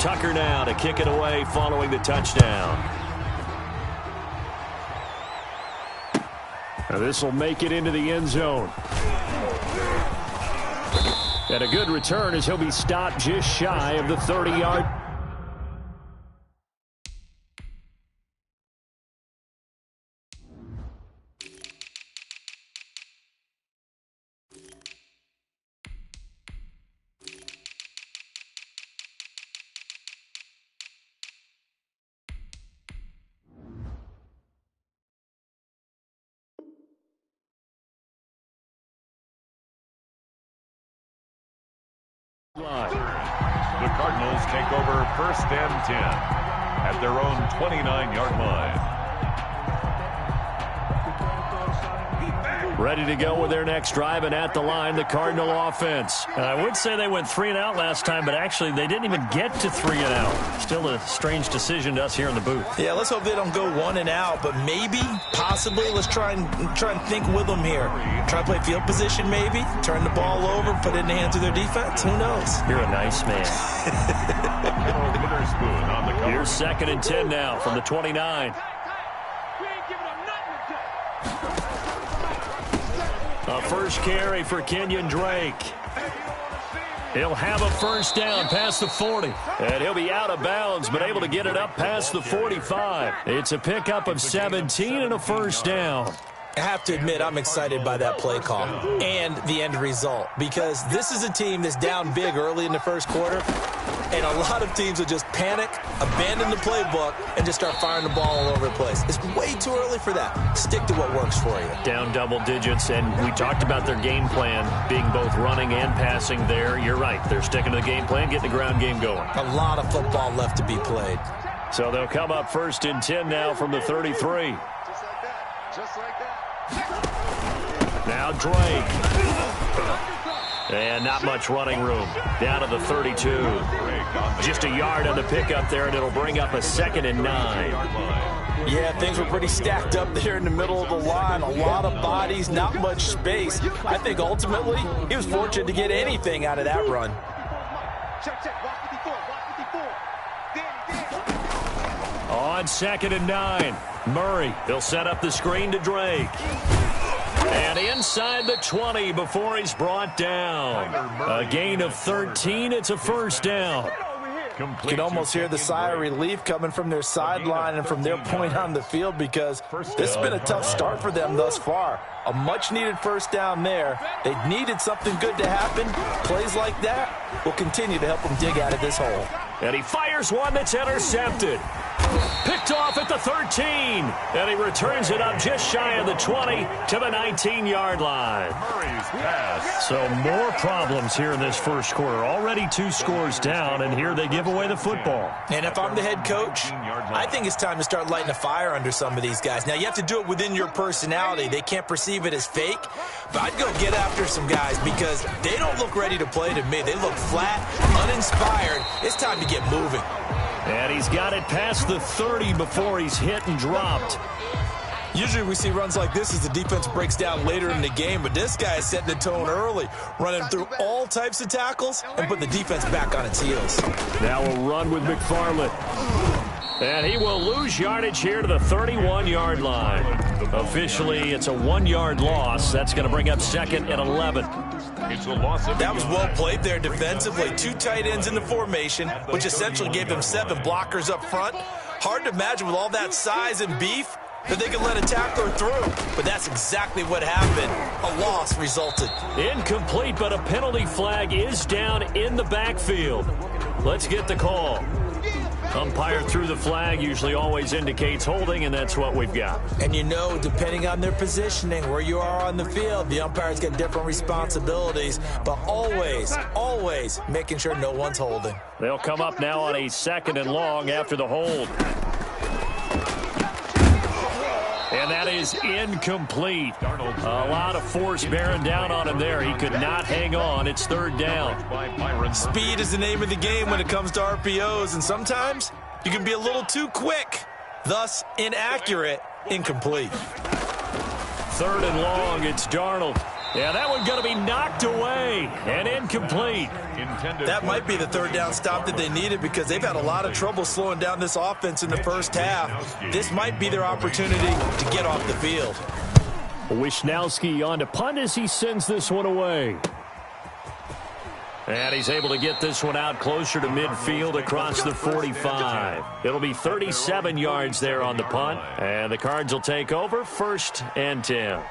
Tucker now to kick it away following the touchdown. Now this will make it into the end zone. And a good return as he'll be stopped just shy of the 30-yard. The Cardinals take over 1st and 10 at their own 29-yard line. Ready to go with their next drive, and at the line, the Cardinal offense. I would say they went 3 and out last time, but actually they didn't even get to 3 and out. Still a strange decision to us here in the booth. Yeah, let's hope they don't go 1 and out, but maybe, possibly, let's try and think with them here. Try to play field position maybe, turn the ball over, put it in the hands of their defense. Who knows? You're a nice man. Here's 2nd and 10 now from the 29. A first carry for Kenyon Drake. He'll have a first down past the 40. And he'll be out of bounds, but able to get it up past the 45. It's a pickup of 17 and a first down. I have to admit, I'm excited by that play call and the end result, because this is a team that's down big early in the first quarter, and a lot of teams will just panic, abandon the playbook, and just start firing the ball all over the place. It's way too early for that. Stick to what works for you. Down double digits, and we talked about their game plan being both running and passing there. You're right. They're sticking to the game plan, getting the ground game going. A lot of football left to be played. So they'll come up 1st and 10 now from the 33. Now Drake. And not much running room. Down to the 32. Just a yard on the pickup there, and it'll bring up a 2nd and 9. Yeah, things were pretty stacked up there in the middle of the line. A lot of bodies, not much space. I think ultimately he was fortunate to get anything out of that run. On 2nd and 9, Murray. They'll set up the screen to Drake. And inside the 20 before he's brought down. A gain of 13. It's a first down. You can almost hear the sigh of relief coming from their sideline and from their point on the field, because this has been a tough start for them thus far. A much-needed first down there. They needed something good to happen. Plays like that will continue to help them dig out of this hole. And he fires one that's intercepted. Picked off at the 13. And he returns it up just shy of the 20 to the 19-yard line. So more problems here in this first quarter. Already 2 scores down, and here they give away the football. And if I'm the head coach, I think it's time to start lighting a fire under some of these guys. Now, you have to do it within your personality. They can't perceive it as fake. But I'd go get after some guys, because they don't look ready to play to me. They look flat, uninspired. It's time to get moving. And he's got it past the 30 before he's hit and dropped. Usually we see runs like this as the defense breaks down later in the game, but this guy is setting the tone early, running through all types of tackles and putting the defense back on its heels. Now a run with McFarland. And he will lose yardage here to the 31-yard line. Officially, it's a 1-yard loss. That's going to bring up 2nd and 11. That was well played there defensively. 2 tight ends in the formation, which essentially gave them 7 blockers up front. Hard to imagine with all that size and beef that they could let a tackler through. But that's exactly what happened. A loss resulted. Incomplete, but a penalty flag is down in the backfield. Let's get the call. Umpire threw the flag, usually always indicates holding, and that's what we've got. And you know, depending on their positioning, where you are on the field, the umpires get different responsibilities, but always, always making sure no one's holding. They'll come up now on a 2nd and long after the hold. And that is incomplete. A lot of force bearing down on him there. He could not hang on. It's 3rd down. Speed is the name of the game when it comes to RPOs, and sometimes you can be a little too quick, thus inaccurate, incomplete. 3rd and long. It's Darnold. Yeah, that one's going to be knocked away and incomplete. That might be the third down stop that they needed because they've had a lot of trouble slowing down this offense in the first half. This might be their opportunity to get off the field. Wisnowski on to punt as he sends this one away. And he's able to get this one out closer to midfield across the 45. It'll be 37 yards there on the punt. And the Cards will take over 1st and 10.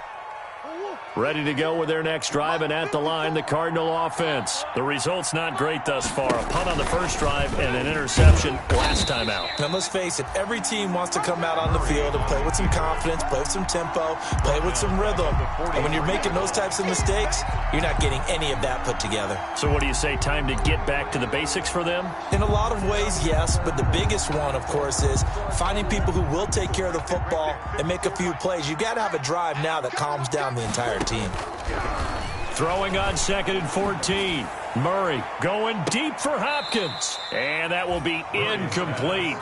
Ready to go with their next drive, and at the line, the Cardinal offense. The result's not great thus far. A punt on the first drive and an interception last time out. Now, let's face it, every team wants to come out on the field and play with some confidence, play with some tempo, play with some rhythm. And when you're making those types of mistakes, you're not getting any of that put together. So what do you say, time to get back to the basics for them? In a lot of ways, yes, but the biggest one, of course, is finding people who will take care of the football and make a few plays. You've got to have a drive now that calms down the entire team. Throwing on 2nd and 14. Murray going deep for Hopkins. And that will be incomplete.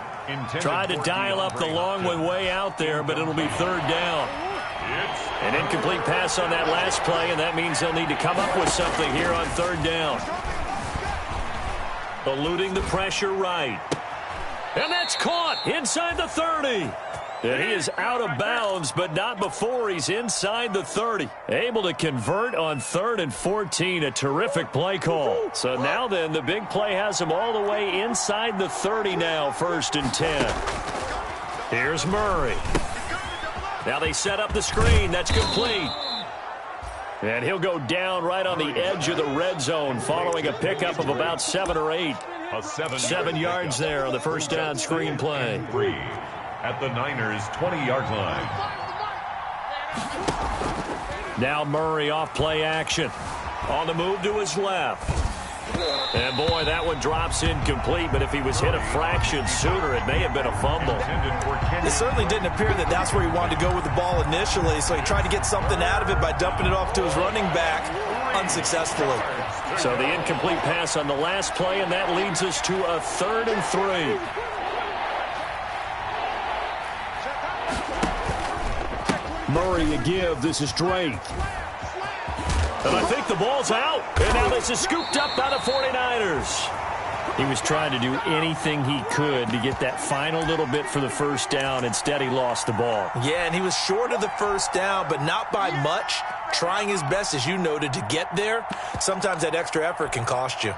Tried to dial up the long one way out there, but it'll be 3rd down. An incomplete pass on that last play, and that means they'll need to come up with something here on 3rd down. Eluding the pressure right. And that's caught inside the 30. And he is out of bounds, but not before he's inside the 30. Able to convert on 3rd and 14. A terrific play call. So now then, the big play has him all the way inside the 30 now, 1st and 10. Here's Murray. Now they set up the screen. That's complete. And he'll go down right on the edge of the red zone following a pickup of about 7 or 8. 7 yards there on the first down screen play. At the Niners' 20-yard line. Now Murray off play action. On the move to his left. And boy, that one drops incomplete, but if he was hit a fraction sooner, it may have been a fumble. It certainly didn't appear that that's where he wanted to go with the ball initially, so he tried to get something out of it by dumping it off to his running back unsuccessfully. So the incomplete pass on the last play, and that leads us to a 3rd and 3. Murray a give. This is Drake. And I think the ball's out. And now this is scooped up by the 49ers. He was trying to do anything he could to get that final little bit for the first down. Instead, he lost the ball. Yeah, and he was short of the first down, but not by much. Trying his best, as you noted, to get there. Sometimes that extra effort can cost you.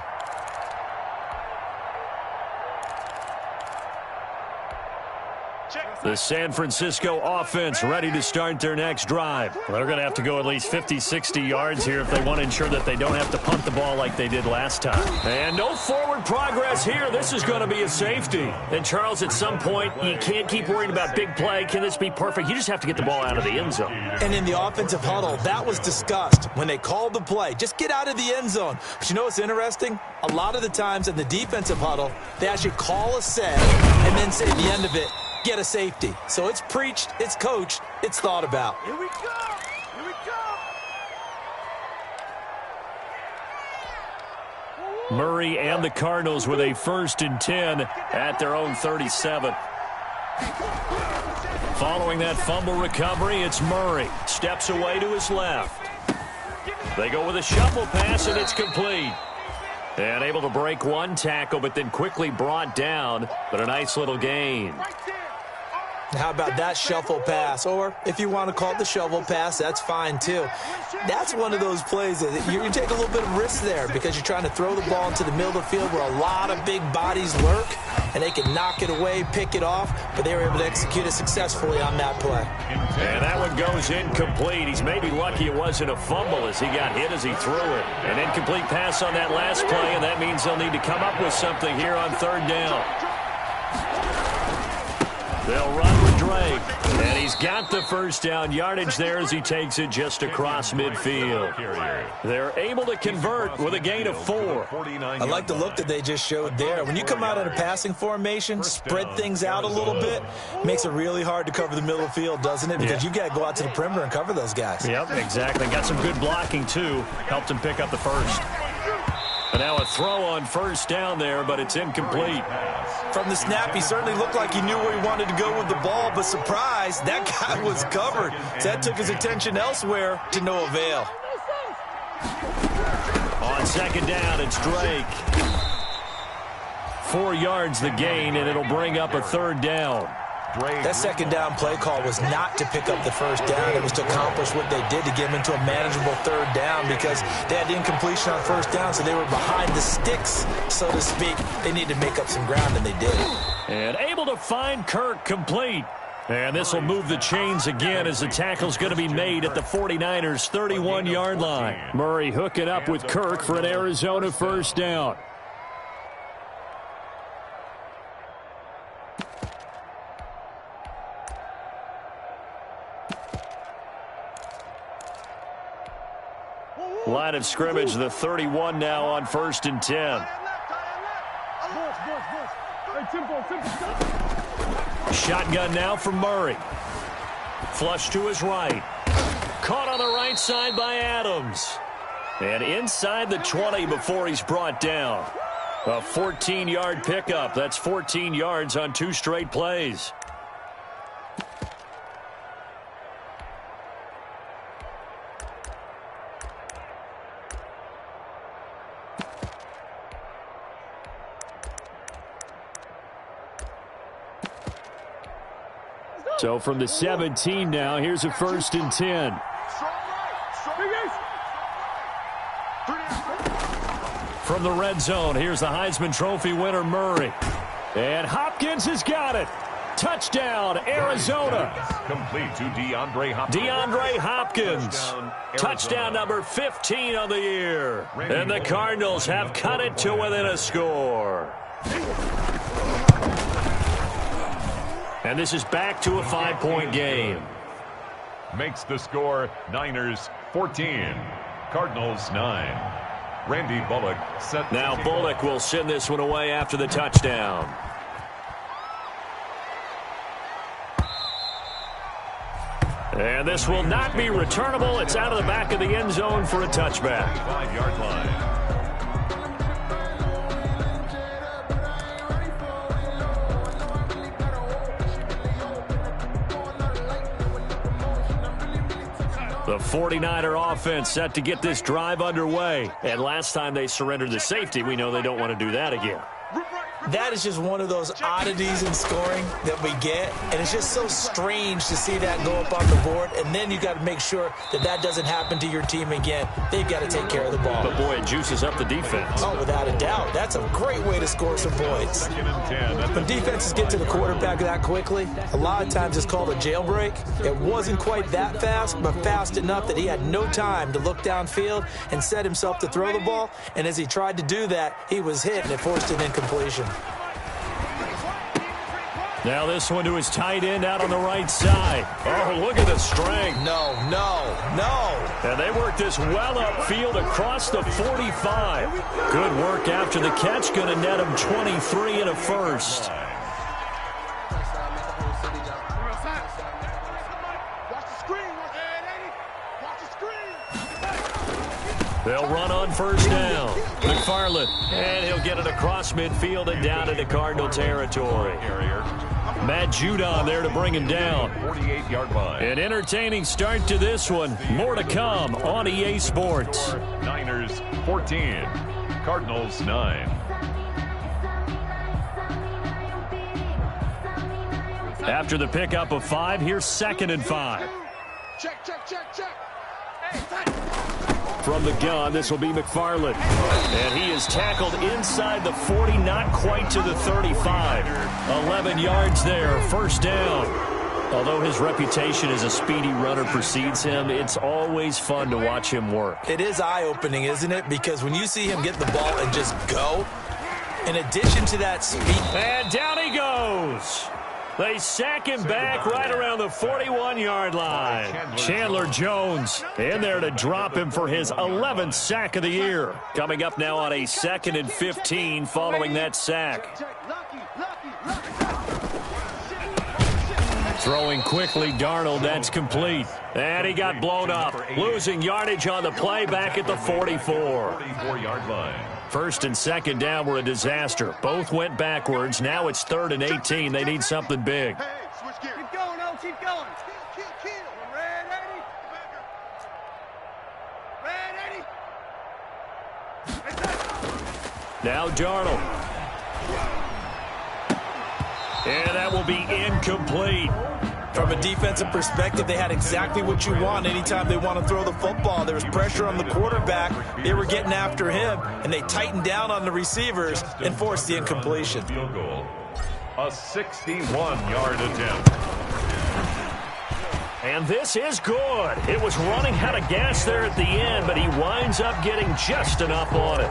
The San Francisco offense ready to start their next drive. They're going to have to go at least 50, 60 yards here if they want to ensure that they don't have to punt the ball like they did last time. And no forward progress here. This is going to be a safety. And, Charles, at some point, you can't keep worrying about big play. Can this be perfect? You just have to get the ball out of the end zone. And in the offensive huddle, that was discussed when they called the play. Just get out of the end zone. But you know what's interesting? A lot of the times in the defensive huddle, they actually call a set and then say at the end of it, get a safety. So it's preached, it's coached, it's thought about. Here we go. Here we go. Murray and the Cardinals with a 1st and 10 at their own 37. Following that fumble recovery, it's Murray. Steps away to his left. They go with a shuffle pass, and it's complete. And able to break one tackle, but then quickly brought down. But a nice little gain. How about that shuffle pass? Or if you want to call it the shovel pass, that's fine too. That's one of those plays that you take a little bit of risk there because you're trying to throw the ball into the middle of the field where a lot of big bodies lurk, and they can knock it away, pick it off, but they were able to execute it successfully on that play. And that one goes incomplete. He's maybe lucky it wasn't a fumble as he got hit as he threw it. An incomplete pass on that last play, and that means they'll need to come up with something here on 3rd down. They'll run with Drake, and he's got the first down yardage there as he takes it just across midfield. They're able to convert with a gain of 4. I like the look that they just showed there. When you come out in a passing formation, spread things out a little bit, makes it really hard to cover the middle of the field, doesn't it? Because you've got to go out to the perimeter and cover those guys. Yep, exactly. Got some good blocking, too. Helped him pick up the first. And now a throw on 1st down there, but it's incomplete. From the snap, he certainly looked like he knew where he wanted to go with the ball, but surprise, that guy was covered. So that took his attention elsewhere to no avail. On second down, it's Drake. 4 yards the gain, and it'll bring up a third down. That second down play call was not to pick up the first down. It was to accomplish what they did to get them into a manageable third down because they had incompletion on first down, so they were behind the sticks, so to speak. They needed to make up some ground, and they did. And able to find Kirk complete. And this will move the chains again as the tackle's going to be made at the 49ers' 31-yard line. Murray hooking up with Kirk for an Arizona first down. Line of scrimmage, the 31 now on 1st and 10. Shotgun now for Murray. Flush to his right. Caught on the right side by Adams. And inside the 20 before he's brought down. A 14-yard pickup. That's 14 yards on 2 straight plays. So from the 17 now, here's a 1st and 10. From the red zone, here's the Heisman Trophy winner, Murray. And Hopkins has got it. Touchdown, Arizona. Complete to DeAndre Hopkins. DeAndre Hopkins. Touchdown number 15 on the year. And the Cardinals have cut it to within a score. And this is back to a 5-point game. Makes the score Niners 14, Cardinals 9. Randy Bullock set. Now Bullock will send this one away after the touchdown. And this will not be returnable. It's out of the back of the end zone for a touchback. 5-yard line. The 49er offense set to get this drive underway. And last time they surrendered the safety, we know they don't want to do that again. That is just one of those oddities in scoring that we get, and it's just so strange to see that go up on the board, and then you got to make sure that that doesn't happen to your team again. They've got to take care of the ball. But, boy, it juices up the defense. Oh, without a doubt. That's a great way to score some points. When defenses get to the quarterback that quickly, a lot of times it's called a jailbreak. It wasn't quite that fast, but fast enough that he had no time to look downfield and set himself to throw the ball, and as he tried to do that, he was hit, and it forced an incompletion. Now this one to his tight end out on the right side. Oh, look at the strength. No. And they work this well upfield across the 45. Good work after the catch. Going to net him 23 and a first. They'll run on first down. McFarland, and he'll get it across midfield and down into Cardinal territory. Matt Judon there to bring him down. 48-yard line. An entertaining start to this one. More to come on EA Sports. Niners 14, Cardinals 9. After the pickup of 5, here's 2nd and 5. Check. From the gun, this will be McFarland. And he is tackled inside the 40, not quite to the 35. 11 yards there, first down. Although his reputation as a speedy runner precedes him, it's always fun to watch him work. It is eye-opening, isn't it? Because when you see him get the ball and just go, in addition to that speed. And down he goes. They sack him back right around the 41-yard line. Chandler Jones in there to drop him for his 11th sack of the year. Coming up now on a 2nd and 15 following that sack. Throwing quickly, Darnold, that's complete. And he got blown up. Losing yardage on the play back at the 44. 44-yard line. 1st and 2nd down were a disaster. Both went backwards. Now it's 3rd and 18. They need something big. Hey, switch gear. Keep going, O. Keep going. Kill. Red 80. Red 80. Now Darnold. And that will be incomplete. From a defensive perspective, they had exactly what you want anytime they want to throw the football. There was pressure on the quarterback. They were getting after him, and they tightened down on the receivers and forced the incompletion. Field goal. A 61-yard attempt. And this is good. It was running out of gas there at the end, but he winds up getting just enough on it.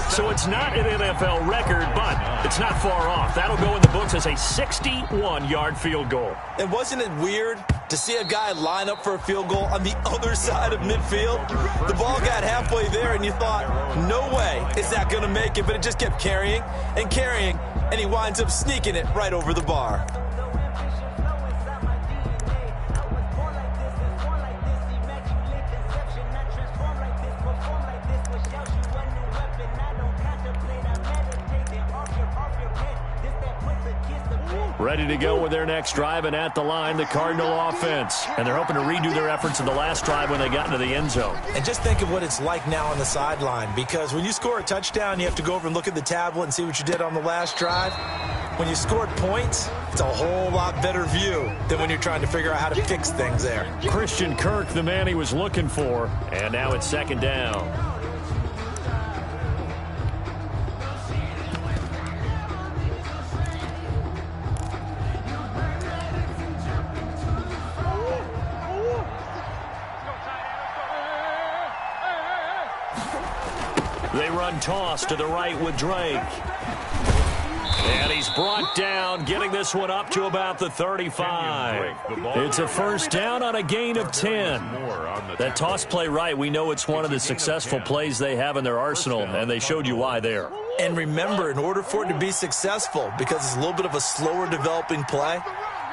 So it's not an NFL record, but it's not far off. That'll go in the books as a 61-yard field goal. And wasn't it weird to see a guy line up for a field goal on the other side of midfield? The ball got halfway there, and you thought, no way is that going to make it, but it just kept carrying, and he winds up sneaking it right over the bar. Ready to go with their next drive, and at the line, the Cardinal offense. And they're hoping to redo their efforts in the last drive when they got into the end zone. And just think of what it's like now on the sideline, because when you score a touchdown, you have to go over and look at the tablet and see what you did on the last drive. When you scored points, it's a whole lot better view than when you're trying to figure out how to fix things there. Christian Kirk, the man he was looking for, and now it's second down. They run toss to the right with Drake. And he's brought down, getting this one up to about the 35. It's a first down on a gain of 10. That toss play right, we know it's one of the successful plays they have in their arsenal, and they showed you why there. And remember, in order for it to be successful, because it's a little bit of a slower developing play,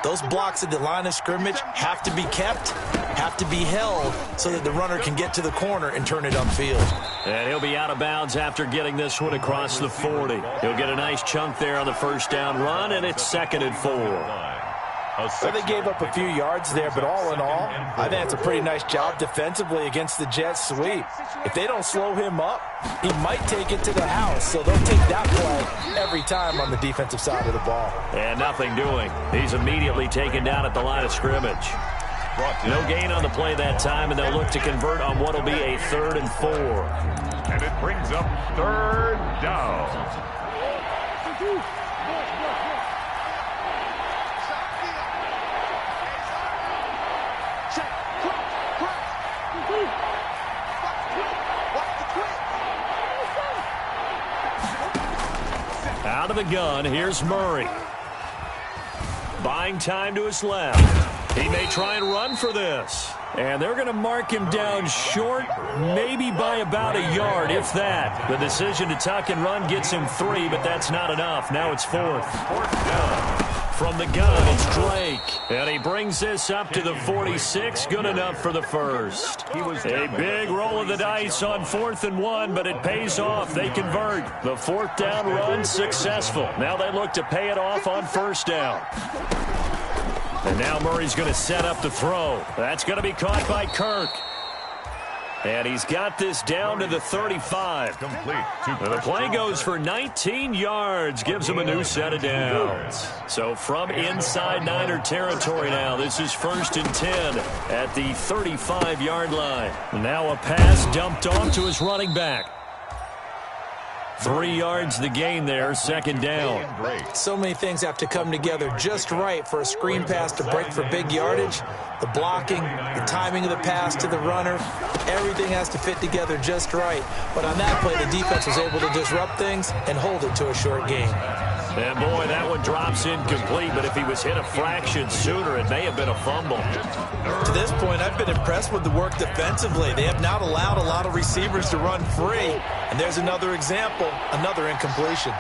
those blocks at the line of scrimmage have to be kept, have to be held, so that the runner can get to the corner and turn it upfield. And he'll be out of bounds after getting this one across the 40. He'll get a nice chunk there on the first down run, and it's 2nd and 4. So they gave up a few yards there, but all in all, I think it's a pretty nice job defensively against the Jets sweep. If they don't slow him up, he might take it to the house, so they'll take that play every time on the defensive side of the ball. And nothing doing. He's immediately taken down at the line of scrimmage. No gain on the play that time, and they'll look to convert on what will be a 3rd and 4. And it brings up 3rd down. Out of the gun, here's Murray. Buying time to his left. He may try and run for this. And they're going to mark him down short, maybe by about a yard, if that. The decision to tuck and run gets him 3, but that's not enough. Now it's 4th. 4th down. From the gun, it's Drake. And he brings this up to the 46. Good enough for the first. A big roll of the dice on 4th and 1, but it pays off. They convert. The 4th down run successful. Now they look to pay it off on 1st down. And now Murray's going to set up the throw. That's going to be caught by Kirk. And he's got this down to the 35. Complete. The play goes for 19 yards, gives him a new set of downs. So from inside Niner territory now, this is 1st and 10 at the 35-yard line. Now a pass dumped off to his running back. 3 yards the gain there, 2nd down. So many things have to come together just right for a screen pass to break for big yardage. The blocking, the timing of the pass to the runner, everything has to fit together just right. But on that play, the defense was able to disrupt things and hold it to a short gain. And boy, that one drops incomplete, but if he was hit a fraction sooner, it may have been a fumble. To this point, I've been impressed with the work defensively. They have not allowed a lot of receivers to run free. And there's another example, another incompletion.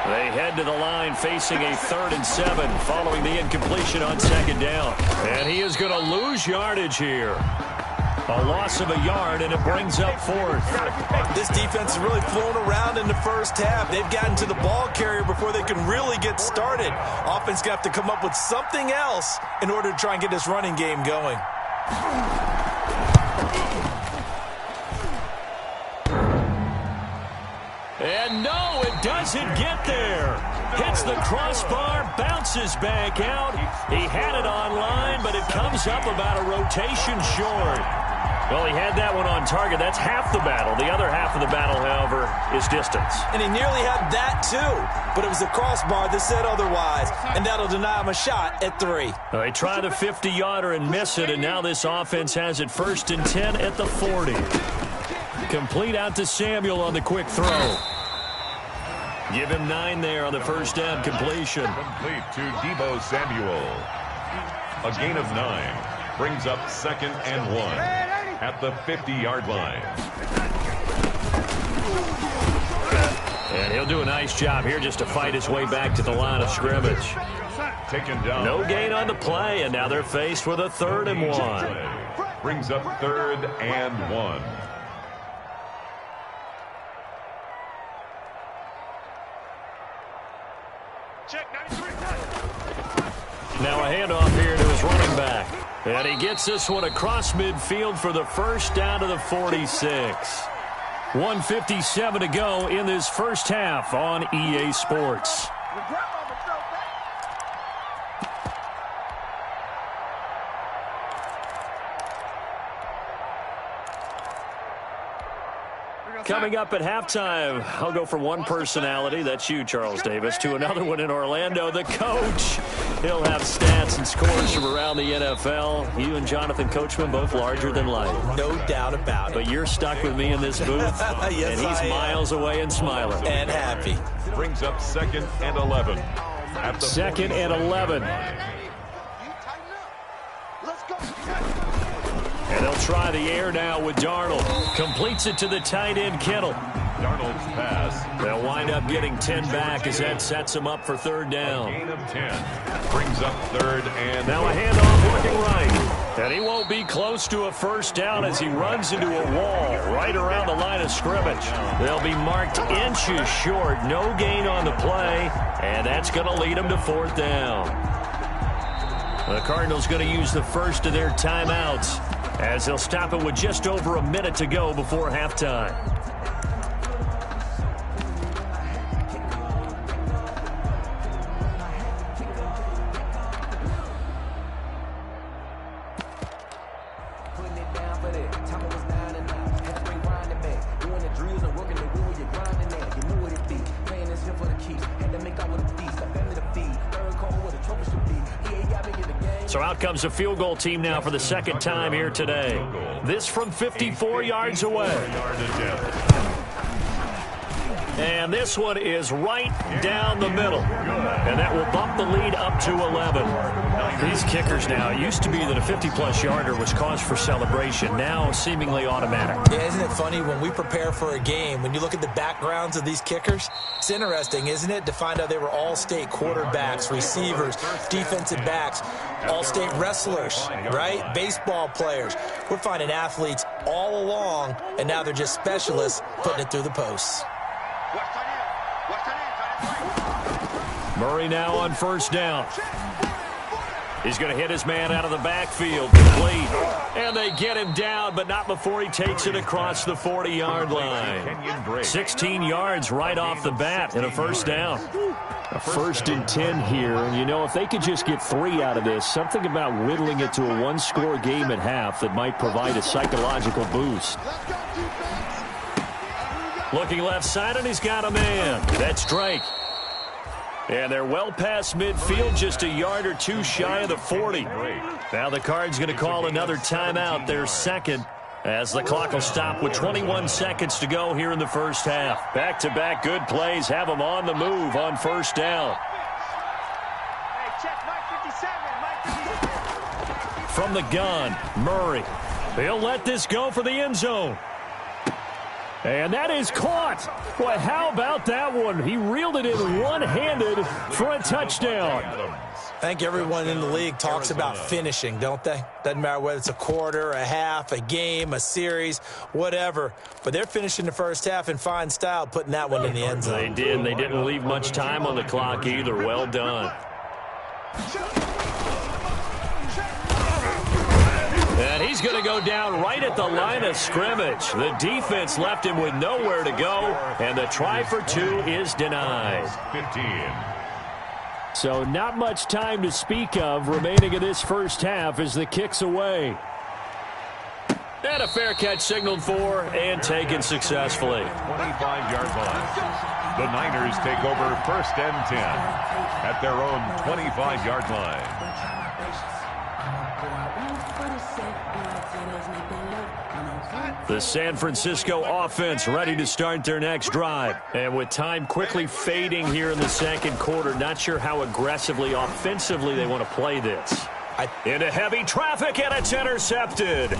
They head to the line facing a 3rd and 7 following the incompletion on 2nd down. And he is going to lose yardage here. A loss of a yard, and it brings up 4th. This defense has really flown around in the first half. They've gotten to the ball carrier before they can really get started. Offense got to come up with something else in order to try and get this running game going. And no! doesn't get there. Hits the crossbar, bounces back out. He had it online, but it comes up about a rotation short. Well, he had that one on target. That's half the battle. The other half of the battle, however, is distance. And he nearly had that, too. But it was the crossbar that said otherwise. And that'll deny him a shot at 3. Well, they try the 50-yarder and miss it, and now this offense has it 1st and 10 at the 40. Complete out to Samuel on the quick throw. Give him 9 there on the first down completion. Complete to Deebo Samuel. A gain of 9 brings up 2nd and 1 at the 50-yard line. And he'll do a nice job here just to fight his way back to the line of scrimmage. Taken down. No gain on the play, and now they're faced with a 3rd and 1. Brings up 3rd and 1. Now a handoff here to his running back. And he gets this one across midfield for the first down to the 46. 1:57 to go in this first half on EA Sports. Coming up at halftime, I'll go from one personality, that's you, Charles Davis, to another one in Orlando, the coach. He'll have stats and scores from around the NFL. You and Jonathan Coachman both larger than life. No doubt about it. But you're stuck with me in this booth, yes, and he's miles away and smiling. And happy. Brings up 2nd and 11. At the 2nd and 11. And they'll try the air now with Darnold. Completes it to the tight end, Kittle. Darnold's pass. They'll wind up getting 10 back as that sets them up for 3rd down. Gain of 10. Brings up 3rd and now a handoff looking right. And he won't be close to a first down as he runs into a wall right around the line of scrimmage. They'll be marked inches short. No gain on the play. And that's going to lead them to 4th down. The Cardinals going to use the first of their timeouts, as they'll stop it with just over a minute to go before halftime. So out comes a field goal team now for the 2nd time here today. This from 54 yards away. And this one is right down the middle. And that will bump the lead up to 11. These kickers now, it used to be that a 50-plus yarder was cause for celebration. Now seemingly automatic. Yeah, isn't it funny when we prepare for a game, when you look at the backgrounds of these kickers, it's interesting, isn't it, to find out they were all-state quarterbacks, receivers, defensive backs, all-state wrestlers, right? Baseball players. We're finding athletes all along, and now they're just specialists putting it through the posts. Murray now on first down. He's going to hit his man out of the backfield, complete. And they get him down, but not before he takes it across the 40-yard line. 16 yards right off the bat and a first down. A 1st and 10 here, and you know, if they could just get 3 out of this, something about whittling it to a one-score game at half that might provide a psychological boost. Looking left side, and he's got a man. That's Drake. And they're well past midfield, just a yard or two shy of the 40. Now the Cards going to call another timeout, their 2nd, as the clock will stop with 21 seconds to go here in the first half. Back-to-back good plays have them on the move on first down. From the gun, Murray. They'll let this go for the end zone. And that is caught. Boy, how about that one? He reeled it in one-handed for a touchdown. I think everyone in the league talks about finishing, don't they? Doesn't matter whether it's a quarter, a half, a game, a series, whatever. But they're finishing the first half in fine style, putting that one in the end zone. They did. They didn't leave much time on the clock either. Well done. And he's going to go down right at the line of scrimmage. The defense left him with nowhere to go, and the try for two is denied. 15. So not much time to speak of remaining in this first half as the kick's away. And a fair catch signaled for and taken successfully. 25-yard line. The Niners take over 1st and 10 at their own 25-yard line. The San Francisco offense ready to start their next drive. And with time quickly fading here in the second quarter, not sure how aggressively, offensively they want to play this. Into heavy traffic, and it's intercepted.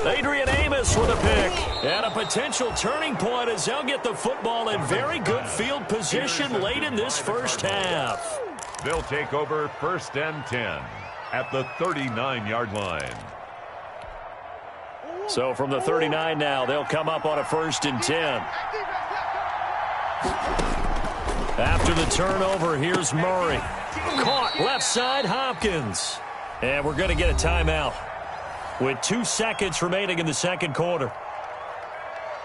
Adrian Amos with a pick. And a potential turning point as they'll get the football in very good field position late in this first half. They'll take over 1st and 10 at the 39-yard line. So from the 39 now, they'll come up on a 1st and 10. After the turnover, here's Murray. Caught left side, Hopkins. And we're going to get a timeout with 2 seconds remaining in the second quarter.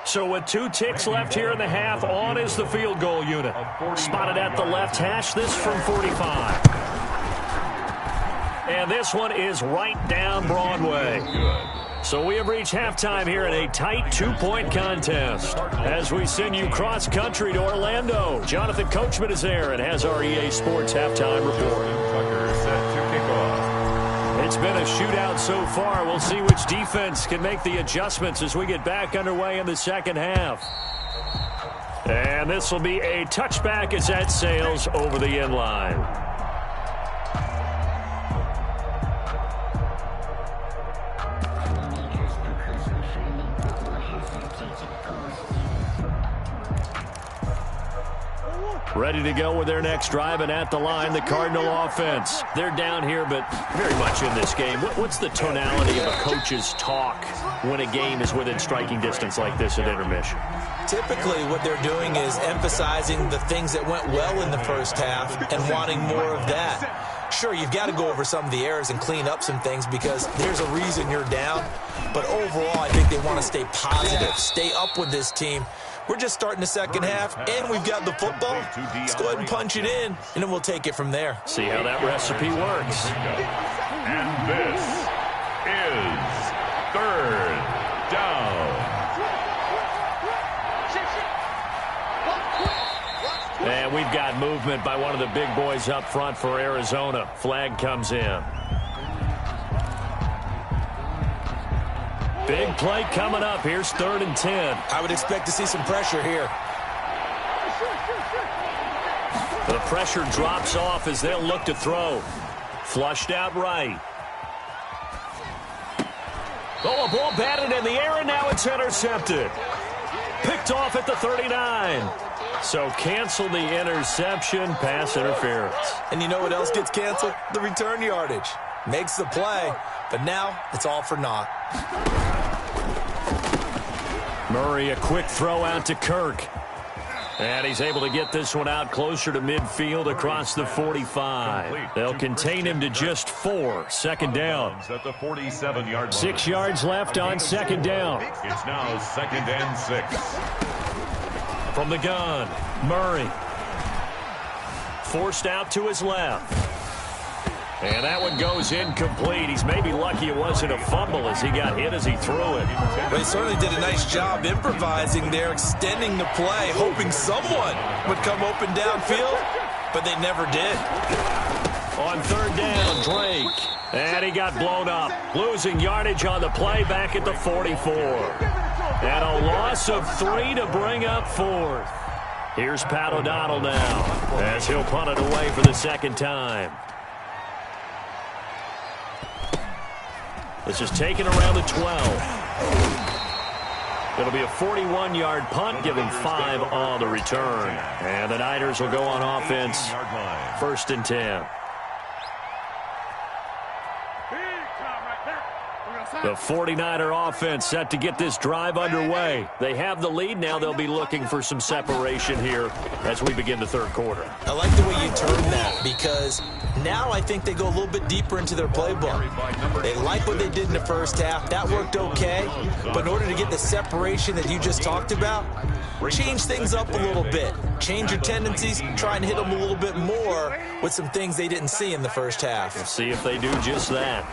So with 2 ticks left here in the half, on is the field goal unit. Spotted at the left hash, this from 45. And this one is right down Broadway. So we have reached halftime here in a tight 2-point contest. As we send you cross-country to Orlando, Jonathan Coachman is there and has our EA Sports halftime report. Tucker set to kick off. It's been a shootout so far. We'll see which defense can make the adjustments as we get back underway in the second half. And this will be a touchback as that sails over the end line. Ready to go with their next drive, and at the line, the Cardinal offense. They're down here, but very much in this game. What's the tonality of a coach's talk when a game is within striking distance like this at intermission? Typically, what they're doing is emphasizing the things that went well in the first half and wanting more of that. Sure, you've got to go over some of the errors and clean up some things because there's a reason you're down. But overall, I think they want to stay positive, stay up with this team. We're just starting the second half, and we've got the football. Let's go ahead and punch it in, and then we'll take it from there. See how that recipe works. And this is 3rd down. And we've got movement by one of the big boys up front for Arizona. Flag comes in. Big play coming up. Here's 3rd and 10. I would expect to see some pressure here. The pressure drops off as they'll look to throw. Flushed out right. Oh, a ball batted in the air, and now it's intercepted. Picked off at the 39. So cancel the interception, pass interference. And you know what else gets canceled? The return yardage. Makes the play, but now it's all for naught. Murray, a quick throw out to Kirk. And he's able to get this one out closer to midfield across the 45. They'll contain him to just 4. Second down. At the 47-yard line. 6 yards left on second down. It's now 2nd and 6. From the gun, Murray. Forced out to his left. And that one goes incomplete. He's maybe lucky it wasn't a fumble as he got hit as he threw it. They certainly did a nice job improvising there, extending the play, hoping someone would come open downfield, but they never did. On 3rd down, Drake. And he got blown up. Losing yardage on the play back at the 44. And a loss of 3 to bring up 4th. Here's Pat O'Donnell now as he'll punt it away for the second time. This is taken around the 12. It'll be a 41-yard punt, giving 5 on the return. And the Niners will go on offense, 1st and 10. The 49er offense set to get this drive underway. They have the lead. Now they'll be looking for some separation here as we begin the third quarter. I like the way you turn that, because now I think they go a little bit deeper into their playbook. They like what they did in the first half. That worked okay. But in order to get the separation that you just talked about, change things up a little bit. Change your tendencies. Try and hit them a little bit more with some things they didn't see in the first half. We'll see if they do just that.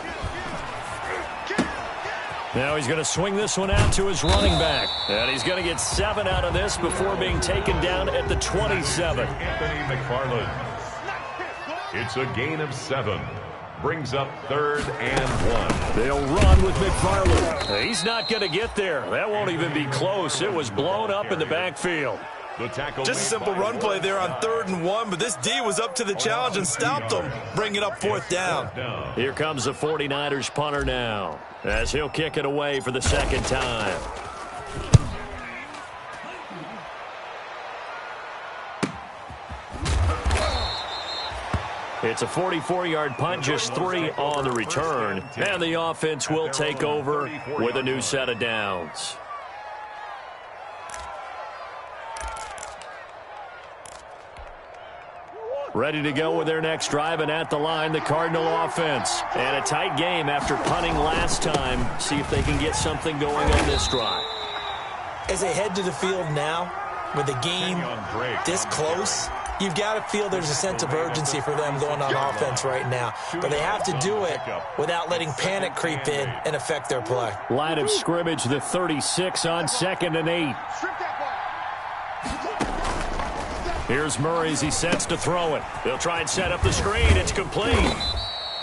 Now he's going to swing this one out to his running back. And he's going to get 7 out of this before being taken down at the 27. Anthony McFarland. It's a gain of 7. Brings up 3rd and 1. They'll run with McFarland. He's not going to get there. That won't even be close. It was blown up in the backfield. Just a simple run play there on 3rd and 1, but this D was up to the challenge and stopped them, bringing up 4th down. Here comes the 49ers punter now, as he'll kick it away for the second time. It's a 44-yard punt, just 3 on the return, and the offense will take over with a new set of downs. Ready to go with their next drive, and at the line, the Cardinal offense. And a tight game after punting last time. See if they can get something going on this drive. As they head to the field now, with the game this close, you've got to feel there's a sense of urgency for them going on offense right now. But they have to do it without letting panic creep in and affect their play. Line of scrimmage, the 36 on 2nd and 8. Here's Murray as he sets to throw it. They'll try and set up the screen. It's complete.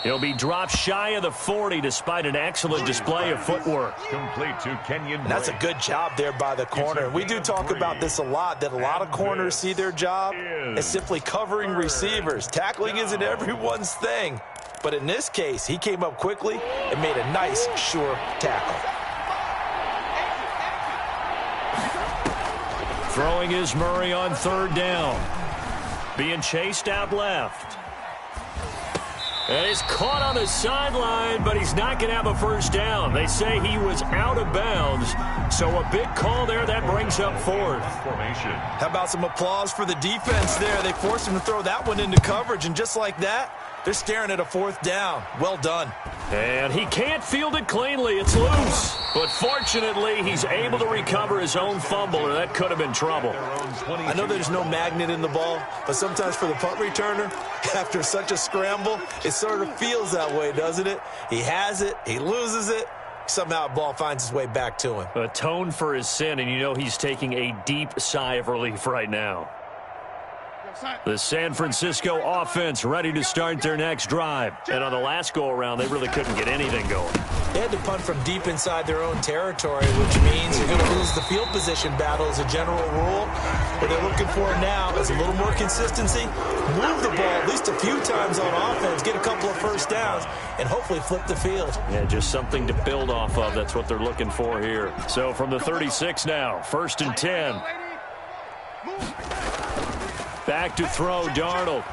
He'll be dropped shy of the 40 despite an excellent display of footwork. Complete to Kenyon. That's a good job there by the corner. We do talk about this a lot, that a lot of corners see their job as simply covering receivers. Tackling isn't everyone's thing. But in this case, he came up quickly and made a nice, sure tackle. Throwing is Murray on 3rd down. Being chased out left. And he's caught on the sideline, but he's not going to have a first down. They say he was out of bounds. So a big call there. That brings up 4th. How about some applause for the defense there? They forced him to throw that one into coverage, and just like that, they're staring at a 4th down. Well done. And he can't field it cleanly. It's loose. But fortunately, he's able to recover his own fumble, or that could have been trouble. I know there's no magnet in the ball, but sometimes for the punt returner, after such a scramble, it sort of feels that way, doesn't it? He has it, he loses it, somehow the ball finds its way back to him. Atone for his sin, and you know he's taking a deep sigh of relief right now. The San Francisco offense ready to start their next drive. And on the last go-around, they really couldn't get anything going. They had to punt from deep inside their own territory, which means you're going to lose the field position battle as a general rule. What they're looking for now is a little more consistency, move the ball at least a few times on offense, get a couple of first downs, and hopefully flip the field. Yeah, just something to build off of. That's what they're looking for here. So from the 36 now, 1st and 10. Back to throw, Darnold.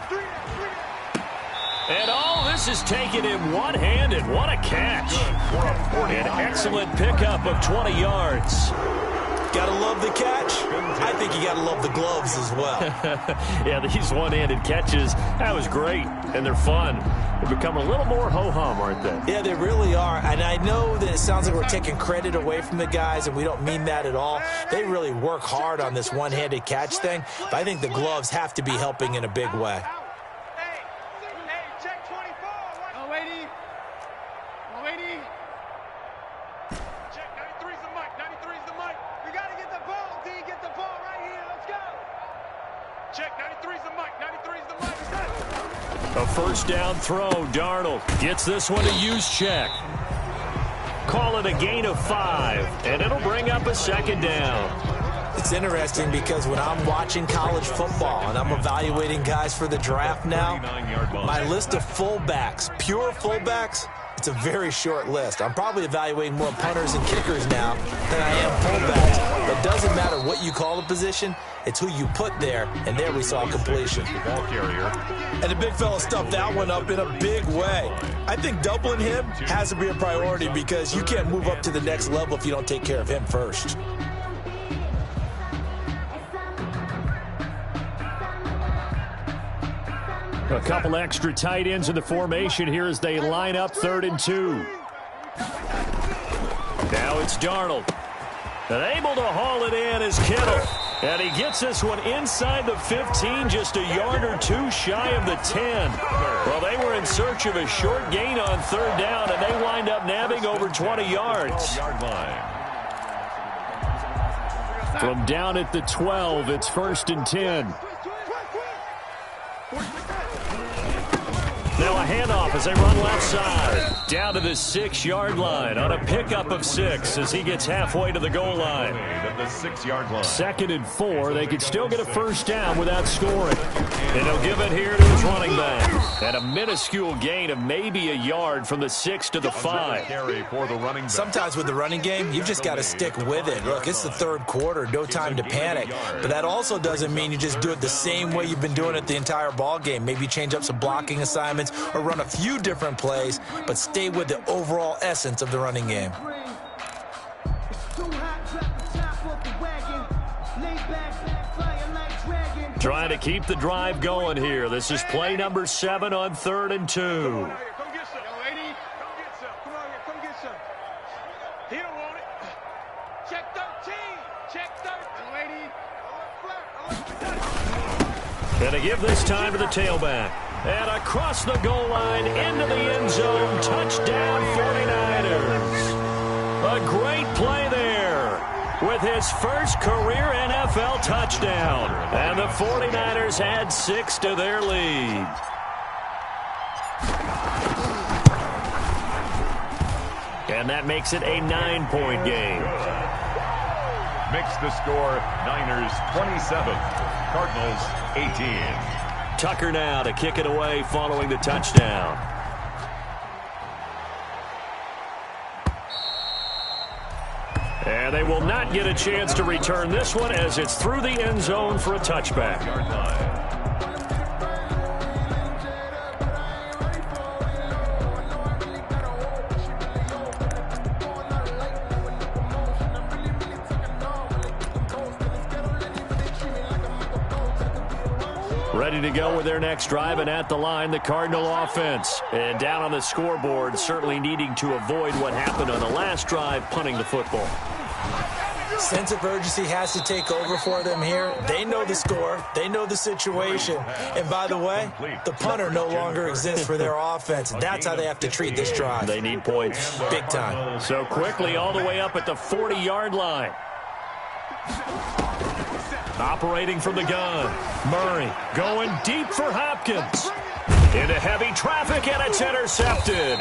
And all this is taken in one-handed. What a catch. An excellent pickup of 20 yards. Gotta love the catch. I think you gotta love the gloves as well. Yeah, these one-handed catches, that was great. And they're fun. They've become a little more ho-hum, aren't they? Yeah, they really are. And I know that it sounds like we're taking credit away from the guys, and we don't mean that at all. They really work hard on this one-handed catch thing. But I think the gloves have to be helping in a big way. A first down throw. Darnold gets this one to Juszczyk. Call it a gain of 5, and it'll bring up a 2nd down. It's interesting because when I'm watching college football and I'm evaluating guys for the draft now, my list of fullbacks, pure fullbacks, It's a very short list. I'm probably evaluating more punters and kickers now than I am fullbacks. But it doesn't matter what you call the position. It's who you put there, and there we saw completion. Ball carrier. And the big fella stuffed that one up in a big way. I think doubling him has to be a priority because you can't move up to the next level if you don't take care of him first. A couple extra tight ends in the formation here as they line up 3rd and 2. Now it's Darnold. And able to haul it in is Kittle. And he gets this one inside the 15, just a yard or two shy of the 10. Well, they were in search of a short gain on 3rd down, and they wind up nabbing over 20 yards. From down at the 12, it's 1st and 10. Now a handoff as they run left side. Down to the 6-yard line on a pickup of 6 as he gets halfway to the goal line. At the 6-yard line. 2nd and 4. They could still get a first down without scoring. And he'll give it here to his running back. And a minuscule gain of maybe a yard from the 6 to the 5. Carry for the running back. Sometimes with the running game, you've just got to stick with it. Look, it's the 3rd quarter, no time to panic. But that also doesn't mean you just do it the same way you've been doing it the entire ball game. Maybe change up some blocking assignments or run a few different plays, but stay with the overall essence of the running game. Trying to keep the drive going here. This is play number 7 on 3rd and 2. Come get some. Yo, lady, come get some. Come on here, come get some. He don't want it. Check 13. Check 13. Lady. And to give this time to the tailback. And across the goal line, into the end zone, touchdown 49ers. A great play there with his first career NFL touchdown. And the 49ers add 6 to their lead. And that makes it a 9-point game. Makes the score Niners 27, Cardinals 18. Tucker now to kick it away following the touchdown. And they will not get a chance to return this one as it's through the end zone for a touchback. Ready to go with their next drive, and at the line, the Cardinal offense. And down on the scoreboard, certainly needing to avoid what happened on the last drive, punting the football. Sense of urgency has to take over for them here. They know the score. They know the situation. And by the way, the punter no longer exists for their offense. That's how they have to treat this drive. They need points. Big time. So quickly all the way up at the 40-yard line. Operating from the gun. Murray going deep for Hopkins. Into heavy traffic, and it's intercepted.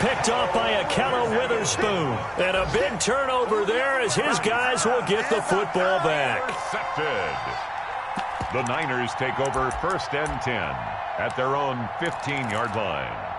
Picked off by Akello Witherspoon. And a big turnover there as his guys will get the football back. Intercepted. The Niners take over 1st and 10 at their own 15-yard line.